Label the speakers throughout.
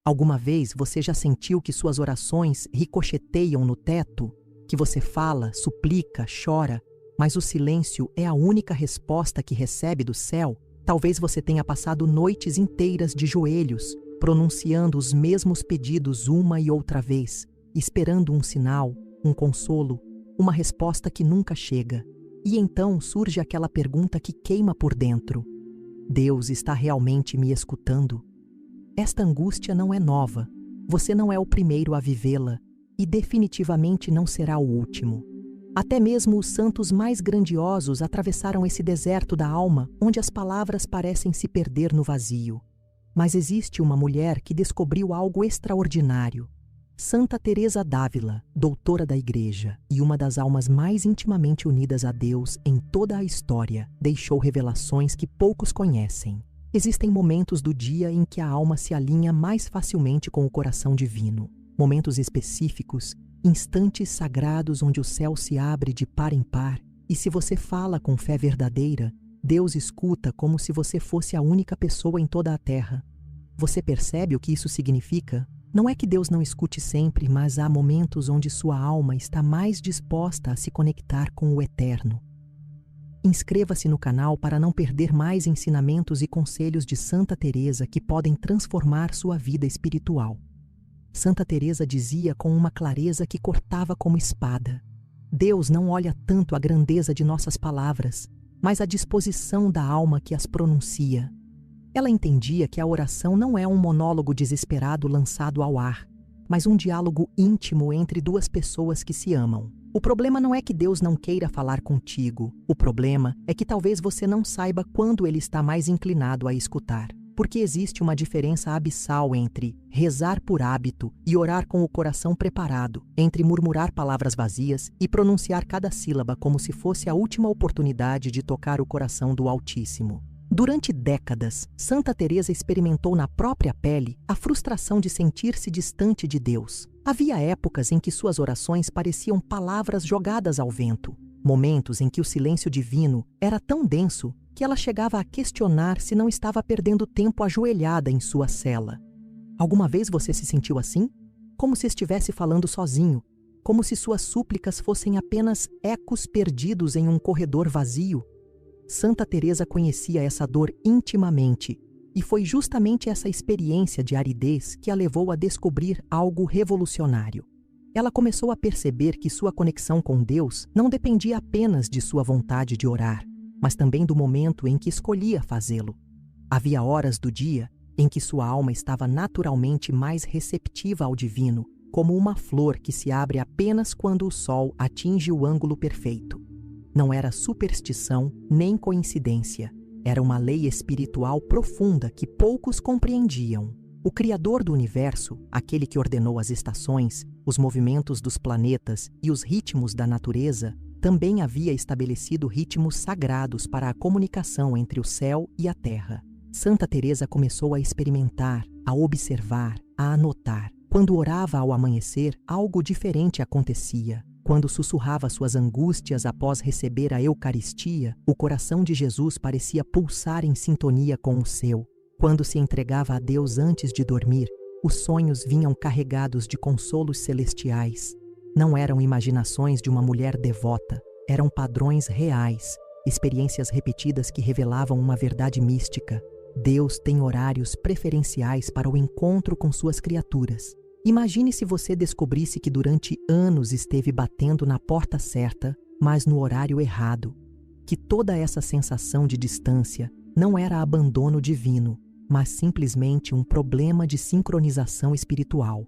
Speaker 1: Alguma vez você já sentiu que suas orações ricocheteiam no teto? Que você fala, suplica, chora, mas o silêncio é a única resposta que recebe do céu? Talvez você tenha passado noites inteiras de joelhos, pronunciando os mesmos pedidos uma e outra vez, esperando um sinal, um consolo, uma resposta que nunca chega. E então surge aquela pergunta que queima por dentro: Deus está realmente me escutando? Esta angústia não é nova, você não é o primeiro a vivê-la e definitivamente não será o último. Até mesmo os santos mais grandiosos atravessaram esse deserto da alma onde as palavras parecem se perder no vazio. Mas existe uma mulher que descobriu algo extraordinário. Santa Teresa d'Ávila, doutora da Igreja e uma das almas mais intimamente unidas a Deus em toda a história, deixou revelações que poucos conhecem. Existem momentos do dia em que a alma se alinha mais facilmente com o coração divino. Momentos específicos, instantes sagrados onde o céu se abre de par em par, e se você fala com fé verdadeira, Deus escuta como se você fosse a única pessoa em toda a terra. Você percebe o que isso significa? Não é que Deus não escute sempre, mas há momentos onde sua alma está mais disposta a se conectar com o Eterno. Inscreva-se no canal para não perder mais ensinamentos e conselhos de Santa Teresa que podem transformar sua vida espiritual. Santa Teresa dizia com uma clareza que cortava como espada: Deus não olha tanto a grandeza de nossas palavras, mas a disposição da alma que as pronuncia. Ela entendia que a oração não é um monólogo desesperado lançado ao ar, mas um diálogo íntimo entre duas pessoas que se amam. O problema não é que Deus não queira falar contigo. O problema é que talvez você não saiba quando Ele está mais inclinado a escutar. Porque existe uma diferença abissal entre rezar por hábito e orar com o coração preparado, entre murmurar palavras vazias e pronunciar cada sílaba como se fosse a última oportunidade de tocar o coração do Altíssimo. Durante décadas, Santa Teresa experimentou na própria pele a frustração de sentir-se distante de Deus. Havia épocas em que suas orações pareciam palavras jogadas ao vento, momentos em que o silêncio divino era tão denso que ela chegava a questionar se não estava perdendo tempo ajoelhada em sua cela. Alguma vez você se sentiu assim? Como se estivesse falando sozinho, como se suas súplicas fossem apenas ecos perdidos em um corredor vazio? Santa Teresa conhecia essa dor intimamente, e foi justamente essa experiência de aridez que a levou a descobrir algo revolucionário. Ela começou a perceber que sua conexão com Deus não dependia apenas de sua vontade de orar, mas também do momento em que escolhia fazê-lo. Havia horas do dia em que sua alma estava naturalmente mais receptiva ao divino, como uma flor que se abre apenas quando o sol atinge o ângulo perfeito. Não era superstição nem coincidência, era uma lei espiritual profunda que poucos compreendiam. O Criador do universo, aquele que ordenou as estações, os movimentos dos planetas e os ritmos da natureza, também havia estabelecido ritmos sagrados para a comunicação entre o céu e a terra. Santa Teresa começou a experimentar, a observar, a anotar. Quando orava ao amanhecer, algo diferente acontecia. Quando sussurrava suas angústias após receber a Eucaristia, o coração de Jesus parecia pulsar em sintonia com o seu. Quando se entregava a Deus antes de dormir, os sonhos vinham carregados de consolos celestiais. Não eram imaginações de uma mulher devota, eram padrões reais, experiências repetidas que revelavam uma verdade mística. Deus tem horários preferenciais para o encontro com suas criaturas. Imagine se você descobrisse que durante anos esteve batendo na porta certa, mas no horário errado. Que toda essa sensação de distância não era abandono divino, mas simplesmente um problema de sincronização espiritual.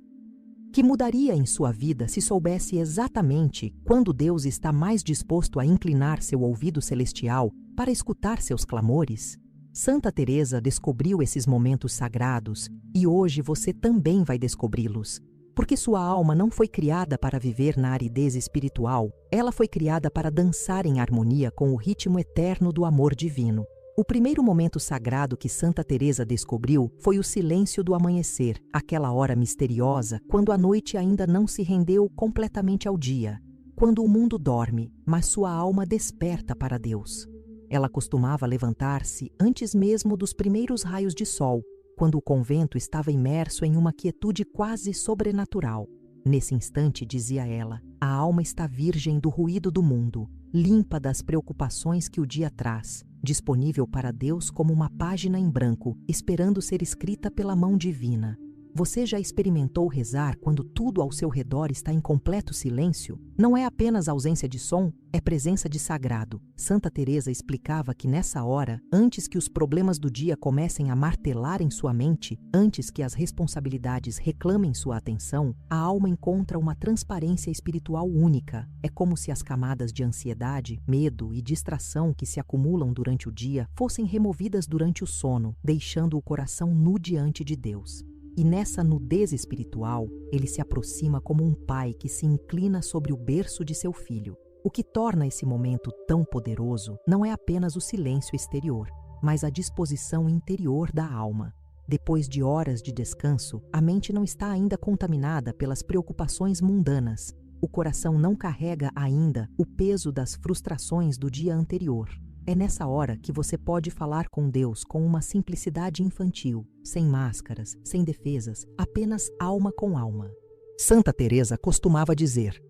Speaker 1: Que mudaria em sua vida se soubesse exatamente quando Deus está mais disposto a inclinar seu ouvido celestial para escutar seus clamores? Santa Teresa descobriu esses momentos sagrados e hoje você também vai descobri-los. Porque sua alma não foi criada para viver na aridez espiritual, ela foi criada para dançar em harmonia com o ritmo eterno do amor divino. O primeiro momento sagrado que Santa Teresa descobriu foi o silêncio do amanhecer, aquela hora misteriosa quando a noite ainda não se rendeu completamente ao dia, quando o mundo dorme, mas sua alma desperta para Deus. Ela costumava levantar-se antes mesmo dos primeiros raios de sol, quando o convento estava imerso em uma quietude quase sobrenatural. Nesse instante, dizia ela, a alma está virgem do ruído do mundo, limpa das preocupações que o dia traz, disponível para Deus como uma página em branco, esperando ser escrita pela mão divina. Você já experimentou rezar quando tudo ao seu redor está em completo silêncio? Não é apenas ausência de som, é presença de sagrado. Santa Teresa explicava que nessa hora, antes que os problemas do dia comecem a martelar em sua mente, antes que as responsabilidades reclamem sua atenção, a alma encontra uma transparência espiritual única. É como se as camadas de ansiedade, medo e distração que se acumulam durante o dia fossem removidas durante o sono, deixando o coração nu diante de Deus. E nessa nudez espiritual, ele se aproxima como um pai que se inclina sobre o berço de seu filho. O que torna esse momento tão poderoso não é apenas o silêncio exterior, mas a disposição interior da alma. Depois de horas de descanso, a mente não está ainda contaminada pelas preocupações mundanas. O coração não carrega ainda o peso das frustrações do dia anterior. É nessa hora que você pode falar com Deus com uma simplicidade infantil, sem máscaras, sem defesas, apenas alma com alma. Santa Teresa costumava dizer: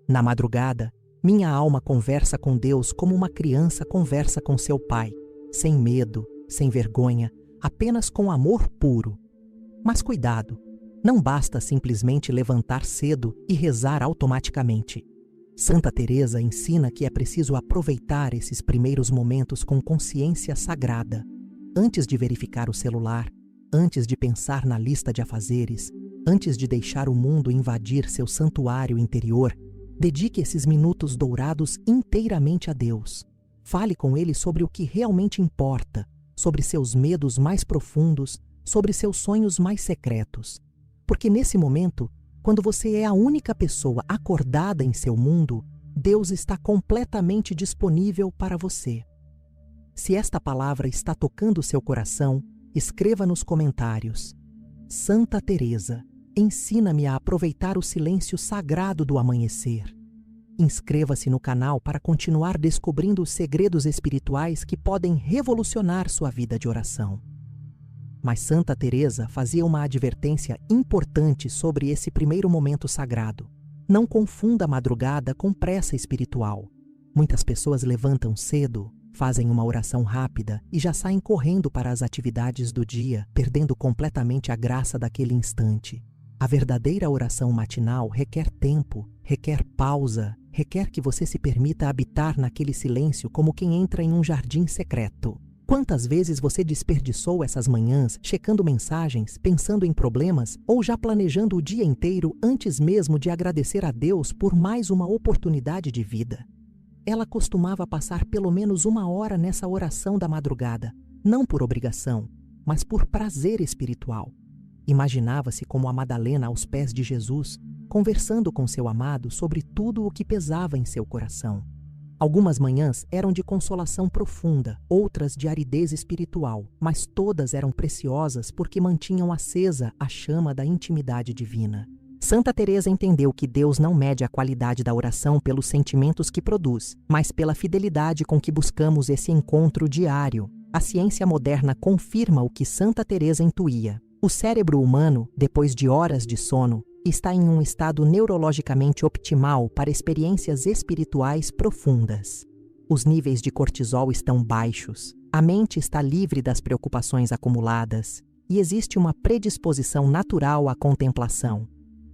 Speaker 1: na madrugada, minha alma conversa com Deus como uma criança conversa com seu pai, sem medo, sem vergonha, apenas com amor puro. Mas cuidado, não basta simplesmente levantar cedo e rezar automaticamente. Santa Teresa ensina que é preciso aproveitar esses primeiros momentos com consciência sagrada. Antes de verificar o celular, antes de pensar na lista de afazeres, antes de deixar o mundo invadir seu santuário interior, dedique esses minutos dourados inteiramente a Deus. Fale com Ele sobre o que realmente importa, sobre seus medos mais profundos, sobre seus sonhos mais secretos. Porque nesse momento, quando você é a única pessoa acordada em seu mundo, Deus está completamente disponível para você. Se esta palavra está tocando seu coração, escreva nos comentários: Santa Teresa, ensina-me a aproveitar o silêncio sagrado do amanhecer. Inscreva-se no canal para continuar descobrindo os segredos espirituais que podem revolucionar sua vida de oração. Mas Santa Teresa fazia uma advertência importante sobre esse primeiro momento sagrado. Não confunda a madrugada com pressa espiritual. Muitas pessoas levantam cedo, fazem uma oração rápida e já saem correndo para as atividades do dia, perdendo completamente a graça daquele instante. A verdadeira oração matinal requer tempo, requer pausa, requer que você se permita habitar naquele silêncio como quem entra em um jardim secreto. Quantas vezes você desperdiçou essas manhãs checando mensagens, pensando em problemas ou já planejando o dia inteiro antes mesmo de agradecer a Deus por mais uma oportunidade de vida? Ela costumava passar pelo menos 1 hora nessa oração da madrugada, não por obrigação, mas por prazer espiritual. Imaginava-se como a Madalena aos pés de Jesus, conversando com seu amado sobre tudo o que pesava em seu coração. Algumas manhãs eram de consolação profunda, outras de aridez espiritual, mas todas eram preciosas porque mantinham acesa a chama da intimidade divina. Santa Teresa entendeu que Deus não mede a qualidade da oração pelos sentimentos que produz, mas pela fidelidade com que buscamos esse encontro diário. A ciência moderna confirma o que Santa Teresa intuía. O cérebro humano, depois de horas de sono, está em um estado neurologicamente optimal para experiências espirituais profundas. Os níveis de cortisol estão baixos, a mente está livre das preocupações acumuladas e existe uma predisposição natural à contemplação.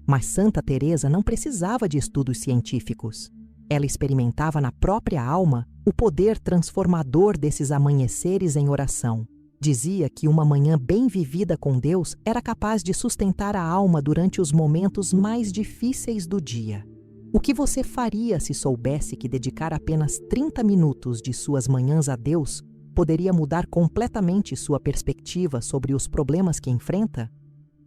Speaker 1: Mas Santa Teresa não precisava de estudos científicos. Ela experimentava na própria alma o poder transformador desses amanheceres em oração. Dizia que uma manhã bem vivida com Deus era capaz de sustentar a alma durante os momentos mais difíceis do dia. O que você faria se soubesse que dedicar apenas 30 minutos de suas manhãs a Deus poderia mudar completamente sua perspectiva sobre os problemas que enfrenta?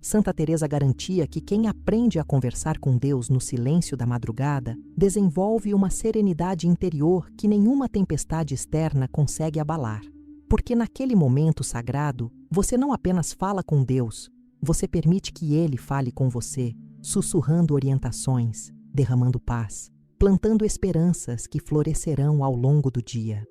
Speaker 1: Santa Teresa garantia que quem aprende a conversar com Deus no silêncio da madrugada desenvolve uma serenidade interior que nenhuma tempestade externa consegue abalar. Porque naquele momento sagrado, você não apenas fala com Deus, você permite que Ele fale com você, sussurrando orientações, derramando paz, plantando esperanças que florescerão ao longo do dia.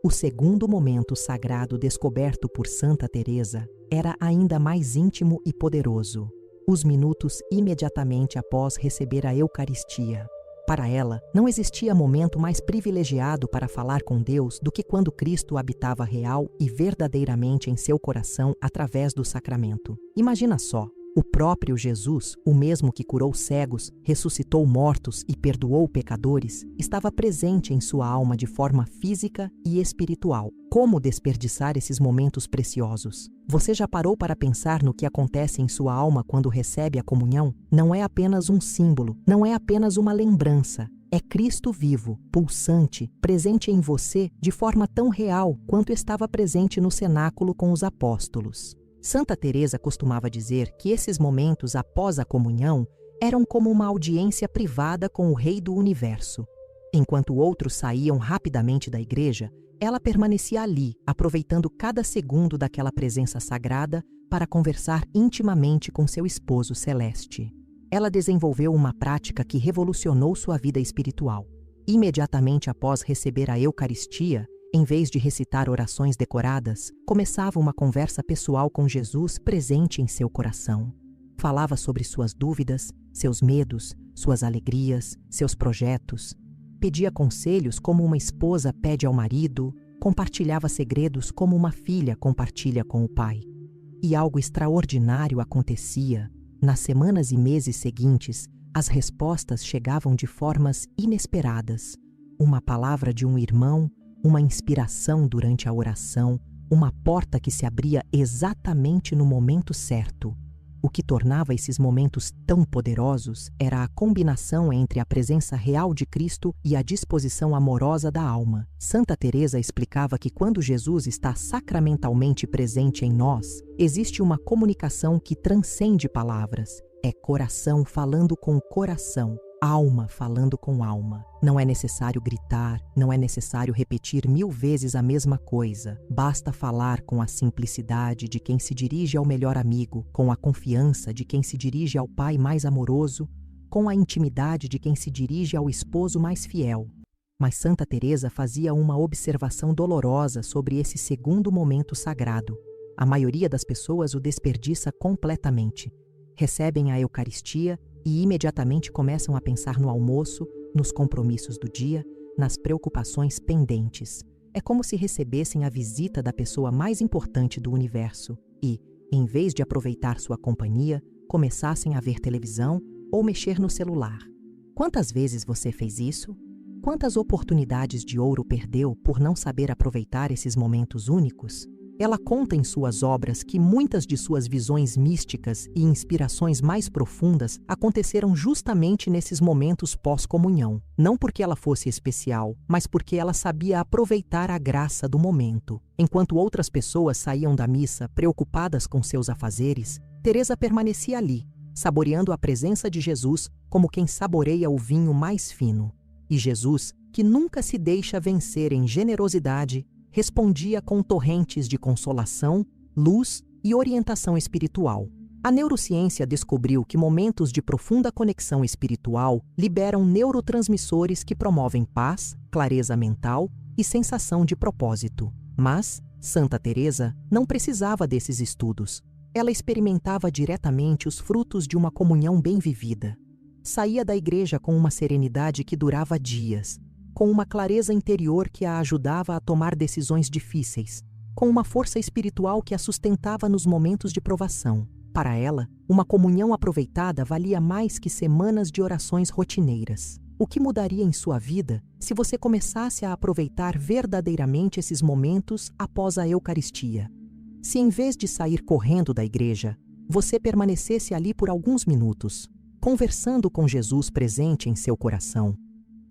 Speaker 1: O segundo momento sagrado descoberto por Santa Teresa era ainda mais íntimo e poderoso. Os minutos imediatamente após receber a Eucaristia. Para ela, não existia momento mais privilegiado para falar com Deus do que quando Cristo habitava real e verdadeiramente em seu coração através do sacramento. Imagina só, o próprio Jesus, o mesmo que curou cegos, ressuscitou mortos e perdoou pecadores, estava presente em sua alma de forma física e espiritual. Como desperdiçar esses momentos preciosos? Você já parou para pensar no que acontece em sua alma quando recebe a comunhão? Não é apenas um símbolo, não é apenas uma lembrança. É Cristo vivo, pulsante, presente em você de forma tão real quanto estava presente no cenáculo com os apóstolos. Santa Teresa costumava dizer que esses momentos após a comunhão eram como uma audiência privada com o Rei do Universo. Enquanto outros saíam rapidamente da igreja, ela permanecia ali, aproveitando cada segundo daquela presença sagrada para conversar intimamente com seu esposo celeste. Ela desenvolveu uma prática que revolucionou sua vida espiritual. Imediatamente após receber a Eucaristia, em vez de recitar orações decoradas, começava uma conversa pessoal com Jesus presente em seu coração. Falava sobre suas dúvidas, seus medos, suas alegrias, seus projetos. Pedia conselhos como uma esposa pede ao marido, compartilhava segredos como uma filha compartilha com o pai. E algo extraordinário acontecia. Nas semanas e meses seguintes, as respostas chegavam de formas inesperadas. Uma palavra de um irmão, uma inspiração durante a oração, uma porta que se abria exatamente no momento certo. O que tornava esses momentos tão poderosos era a combinação entre a presença real de Cristo e a disposição amorosa da alma. Santa Teresa explicava que quando Jesus está sacramentalmente presente em nós, existe uma comunicação que transcende palavras. É coração falando com coração. Alma falando com alma. Não é necessário gritar, não é necessário repetir 1000 vezes a mesma coisa. Basta falar com a simplicidade de quem se dirige ao melhor amigo, com a confiança de quem se dirige ao pai mais amoroso, com a intimidade de quem se dirige ao esposo mais fiel. Mas Santa Teresa fazia uma observação dolorosa sobre esse segundo momento sagrado. A maioria das pessoas o desperdiça completamente. Recebem a Eucaristia e imediatamente começam a pensar no almoço, nos compromissos do dia, nas preocupações pendentes. É como se recebessem a visita da pessoa mais importante do universo e, em vez de aproveitar sua companhia, começassem a ver televisão ou mexer no celular. Quantas vezes você fez isso? Quantas oportunidades de ouro perdeu por não saber aproveitar esses momentos únicos? Ela conta em suas obras que muitas de suas visões místicas e inspirações mais profundas aconteceram justamente nesses momentos pós-comunhão. Não porque ela fosse especial, mas porque ela sabia aproveitar a graça do momento. Enquanto outras pessoas saíam da missa preocupadas com seus afazeres, Teresa permanecia ali, saboreando a presença de Jesus como quem saboreia o vinho mais fino. E Jesus, que nunca se deixa vencer em generosidade, respondia com torrentes de consolação, luz e orientação espiritual. A neurociência descobriu que momentos de profunda conexão espiritual liberam neurotransmissores que promovem paz, clareza mental e sensação de propósito. Mas Santa Teresa não precisava desses estudos. Ela experimentava diretamente os frutos de uma comunhão bem vivida. Saía da igreja com uma serenidade que durava dias, com uma clareza interior que a ajudava a tomar decisões difíceis, com uma força espiritual que a sustentava nos momentos de provação. Para ela, uma comunhão aproveitada valia mais que semanas de orações rotineiras. O que mudaria em sua vida se você começasse a aproveitar verdadeiramente esses momentos após a Eucaristia? Se em vez de sair correndo da igreja, você permanecesse ali por alguns minutos, conversando com Jesus presente em seu coração?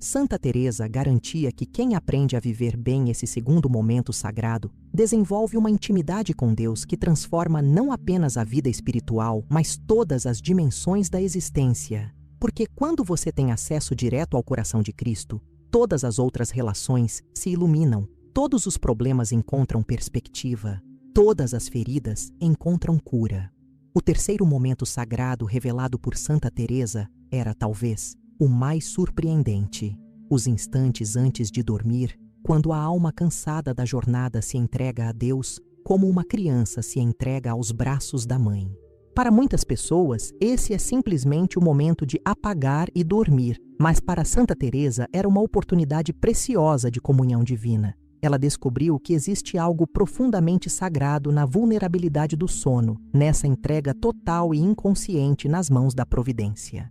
Speaker 1: Santa Teresa garantia que quem aprende a viver bem esse segundo momento sagrado desenvolve uma intimidade com Deus que transforma não apenas a vida espiritual, mas todas as dimensões da existência. Porque quando você tem acesso direto ao coração de Cristo, todas as outras relações se iluminam, todos os problemas encontram perspectiva, todas as feridas encontram cura. O terceiro momento sagrado revelado por Santa Teresa era, talvez, o mais surpreendente. Os instantes antes de dormir, quando a alma cansada da jornada se entrega a Deus como uma criança se entrega aos braços da mãe. Para muitas pessoas, esse é simplesmente o momento de apagar e dormir, mas para Santa Teresa era uma oportunidade preciosa de comunhão divina. Ela descobriu que existe algo profundamente sagrado na vulnerabilidade do sono, nessa entrega total e inconsciente nas mãos da providência.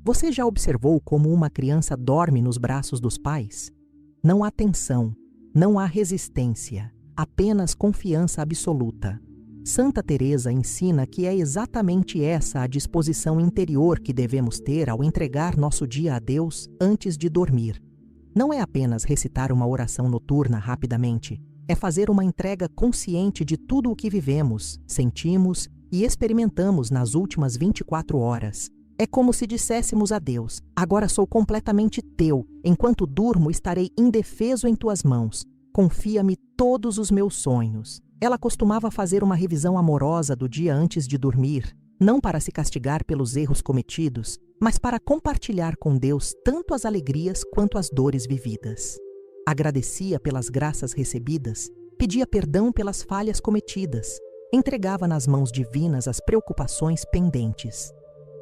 Speaker 1: Você já observou como uma criança dorme nos braços dos pais? Não há tensão, não há resistência, apenas confiança absoluta. Santa Teresa ensina que é exatamente essa a disposição interior que devemos ter ao entregar nosso dia a Deus antes de dormir. Não é apenas recitar uma oração noturna rapidamente, é fazer uma entrega consciente de tudo o que vivemos, sentimos e experimentamos nas últimas 24 horas. É como se disséssemos a Deus: agora sou completamente teu, enquanto durmo estarei indefeso em tuas mãos. Confia-me todos os meus sonhos. Ela costumava fazer uma revisão amorosa do dia antes de dormir, não para se castigar pelos erros cometidos, mas para compartilhar com Deus tanto as alegrias quanto as dores vividas. Agradecia pelas graças recebidas, pedia perdão pelas falhas cometidas, entregava nas mãos divinas as preocupações pendentes.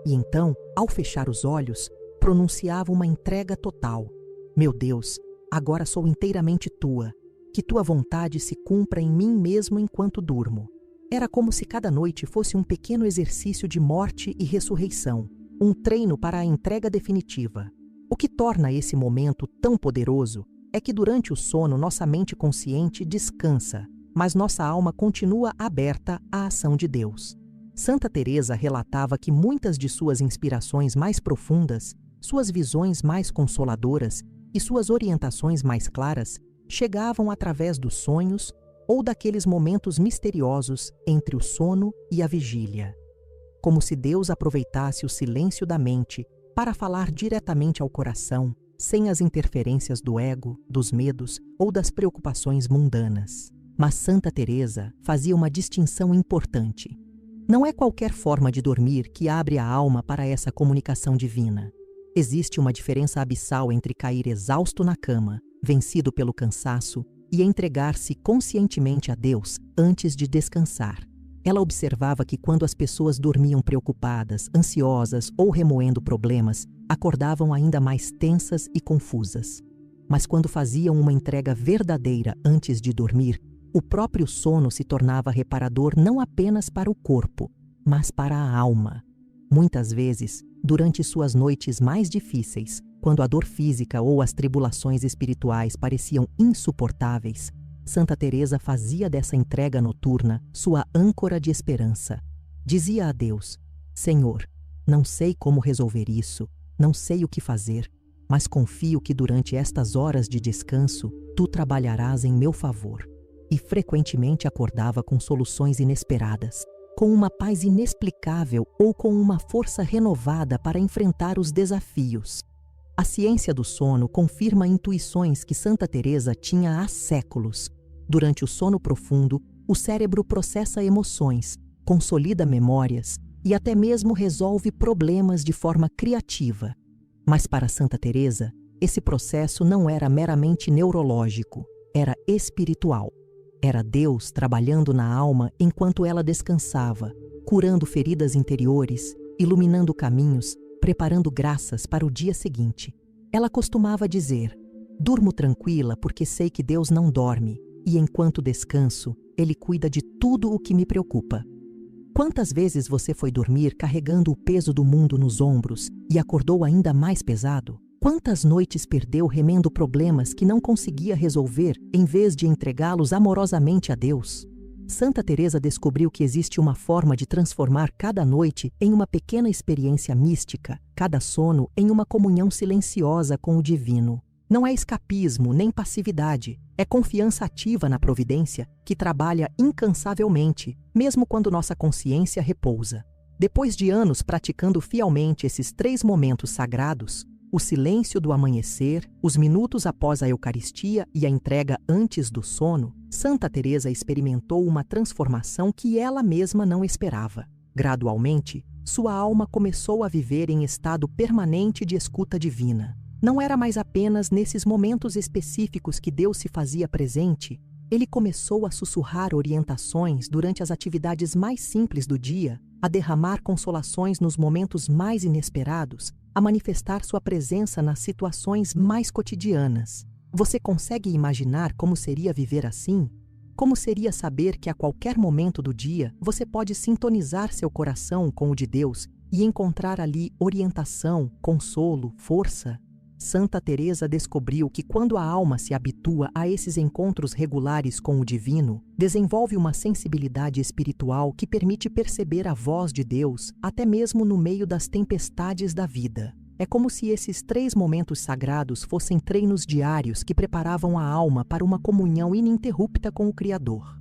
Speaker 1: E então, ao fechar os olhos, pronunciava uma entrega total. Meu Deus, agora sou inteiramente tua. Que tua vontade se cumpra em mim mesmo enquanto durmo. Era como se cada noite fosse um pequeno exercício de morte e ressurreição, um treino para a entrega definitiva. O que torna esse momento tão poderoso é que durante o sono nossa mente consciente descansa, mas nossa alma continua aberta à ação de Deus. Santa Teresa relatava que muitas de suas inspirações mais profundas, suas visões mais consoladoras e suas orientações mais claras chegavam através dos sonhos ou daqueles momentos misteriosos entre o sono e a vigília. Como se Deus aproveitasse o silêncio da mente para falar diretamente ao coração, sem as interferências do ego, dos medos ou das preocupações mundanas. Mas Santa Teresa fazia uma distinção importante. Não é qualquer forma de dormir que abre a alma para essa comunicação divina. Existe uma diferença abissal entre cair exausto na cama, vencido pelo cansaço, e entregar-se conscientemente a Deus antes de descansar. Ela observava que quando as pessoas dormiam preocupadas, ansiosas ou remoendo problemas, acordavam ainda mais tensas e confusas. Mas quando faziam uma entrega verdadeira antes de dormir, o próprio sono se tornava reparador não apenas para o corpo, mas para a alma. Muitas vezes, durante suas noites mais difíceis, quando a dor física ou as tribulações espirituais pareciam insuportáveis, Santa Teresa fazia dessa entrega noturna sua âncora de esperança. Dizia a Deus: Senhor, não sei como resolver isso, não sei o que fazer, mas confio que durante estas horas de descanso, tu trabalharás em meu favor. E frequentemente acordava com soluções inesperadas, com uma paz inexplicável ou com uma força renovada para enfrentar os desafios. A ciência do sono confirma intuições que Santa Teresa tinha há séculos. Durante o sono profundo, o cérebro processa emoções, consolida memórias e até mesmo resolve problemas de forma criativa. Mas para Santa Teresa, esse processo não era meramente neurológico, era espiritual. Era Deus trabalhando na alma enquanto ela descansava, curando feridas interiores, iluminando caminhos, preparando graças para o dia seguinte. Ela costumava dizer: durmo tranquila porque sei que Deus não dorme, e enquanto descanso, Ele cuida de tudo o que me preocupa. Quantas vezes você foi dormir carregando o peso do mundo nos ombros e acordou ainda mais pesado? Quantas noites perdeu remendo problemas que não conseguia resolver em vez de entregá-los amorosamente a Deus? Santa Teresa descobriu que existe uma forma de transformar cada noite em uma pequena experiência mística, cada sono em uma comunhão silenciosa com o divino. Não é escapismo nem passividade, é confiança ativa na providência que trabalha incansavelmente, mesmo quando nossa consciência repousa. Depois de anos praticando fielmente esses 3 momentos sagrados, o silêncio do amanhecer, os minutos após a Eucaristia e a entrega antes do sono, Santa Teresa experimentou uma transformação que ela mesma não esperava. Gradualmente, sua alma começou a viver em estado permanente de escuta divina. Não era mais apenas nesses momentos específicos que Deus se fazia presente. Ele começou a sussurrar orientações durante as atividades mais simples do dia, a derramar consolações nos momentos mais inesperados, a manifestar sua presença nas situações mais cotidianas. Você consegue imaginar como seria viver assim? Como seria saber que a qualquer momento do dia você pode sintonizar seu coração com o de Deus e encontrar ali orientação, consolo, força? Santa Teresa descobriu que quando a alma se habitua a esses encontros regulares com o divino, desenvolve uma sensibilidade espiritual que permite perceber a voz de Deus até mesmo no meio das tempestades da vida. É como se esses 3 momentos sagrados fossem treinos diários que preparavam a alma para uma comunhão ininterrupta com o Criador.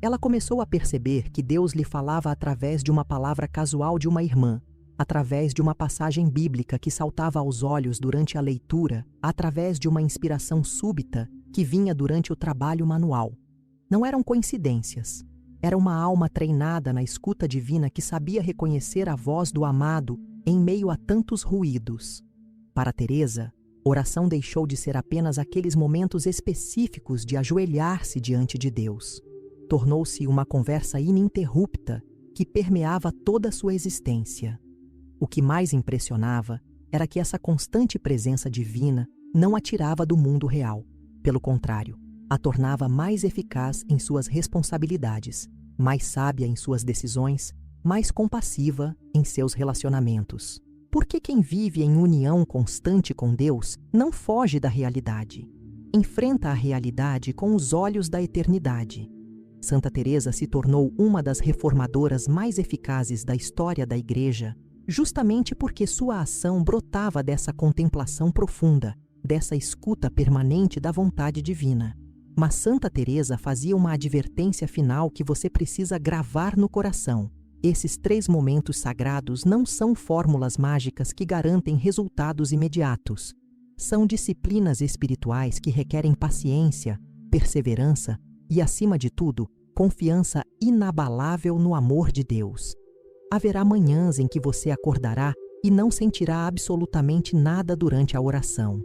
Speaker 1: Ela começou a perceber que Deus lhe falava através de uma palavra casual de uma irmã, através de uma passagem bíblica que saltava aos olhos durante a leitura, através de uma inspiração súbita que vinha durante o trabalho manual. Não eram coincidências. Era uma alma treinada na escuta divina que sabia reconhecer a voz do amado em meio a tantos ruídos. Para Teresa, oração deixou de ser apenas aqueles momentos específicos de ajoelhar-se diante de Deus. Tornou-se uma conversa ininterrupta que permeava toda a sua existência. O que mais impressionava era que essa constante presença divina não a tirava do mundo real. Pelo contrário, a tornava mais eficaz em suas responsabilidades, mais sábia em suas decisões, mais compassiva em seus relacionamentos. Porque quem vive em união constante com Deus não foge da realidade. Enfrenta a realidade com os olhos da eternidade. Santa Teresa se tornou uma das reformadoras mais eficazes da história da Igreja, justamente porque sua ação brotava dessa contemplação profunda, dessa escuta permanente da vontade divina. Mas Santa Teresa fazia uma advertência final que você precisa gravar no coração. Esses 3 momentos sagrados não são fórmulas mágicas que garantem resultados imediatos. São disciplinas espirituais que requerem paciência, perseverança e, acima de tudo, confiança inabalável no amor de Deus. Haverá manhãs em que você acordará e não sentirá absolutamente nada durante a oração.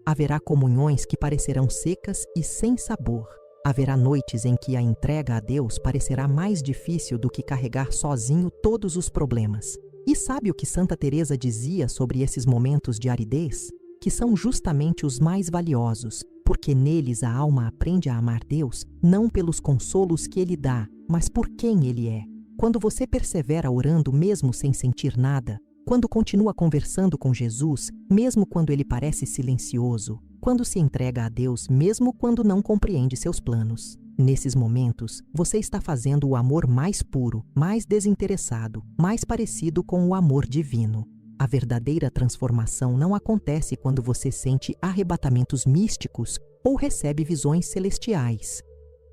Speaker 1: Haverá comunhões que parecerão secas e sem sabor. Haverá noites em que a entrega a Deus parecerá mais difícil do que carregar sozinho todos os problemas. E sabe o que Santa Teresa dizia sobre esses momentos de aridez? Que são justamente os mais valiosos, porque neles a alma aprende a amar Deus não pelos consolos que Ele dá, mas por quem Ele é. Quando você persevera orando mesmo sem sentir nada, quando continua conversando com Jesus, mesmo quando Ele parece silencioso, quando se entrega a Deus mesmo quando não compreende seus planos. Nesses momentos, você está fazendo o amor mais puro, mais desinteressado, mais parecido com o amor divino. A verdadeira transformação não acontece quando você sente arrebatamentos místicos ou recebe visões celestiais.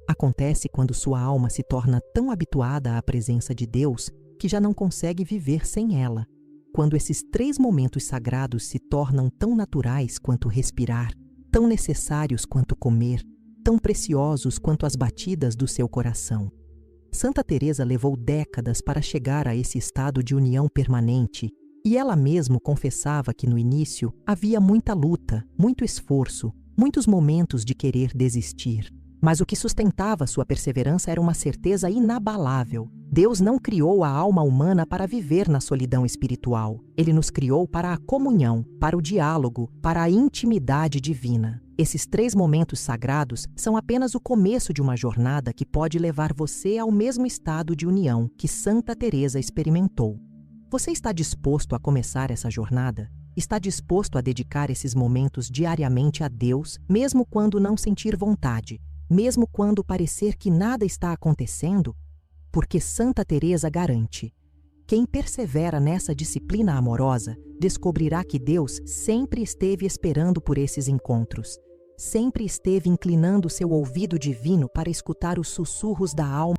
Speaker 1: Acontece quando sua alma se torna tão habituada à presença de Deus que já não consegue viver sem ela. Quando esses 3 momentos sagrados se tornam tão naturais quanto respirar, tão necessários quanto comer, tão preciosos quanto as batidas do seu coração. Santa Teresa levou décadas para chegar a esse estado de união permanente, e ela mesma confessava que no início havia muita luta, muito esforço, muitos momentos de querer desistir. Mas o que sustentava sua perseverança era uma certeza inabalável. Deus não criou a alma humana para viver na solidão espiritual. Ele nos criou para a comunhão, para o diálogo, para a intimidade divina. Esses 3 momentos sagrados são apenas o começo de uma jornada que pode levar você ao mesmo estado de união que Santa Teresa experimentou. Você está disposto a começar essa jornada? Está disposto a dedicar esses momentos diariamente a Deus, mesmo quando não sentir vontade? Mesmo quando parecer que nada está acontecendo? Porque Santa Teresa garante: quem persevera nessa disciplina amorosa descobrirá que Deus sempre esteve esperando por esses encontros, sempre esteve inclinando seu ouvido divino para escutar os sussurros da alma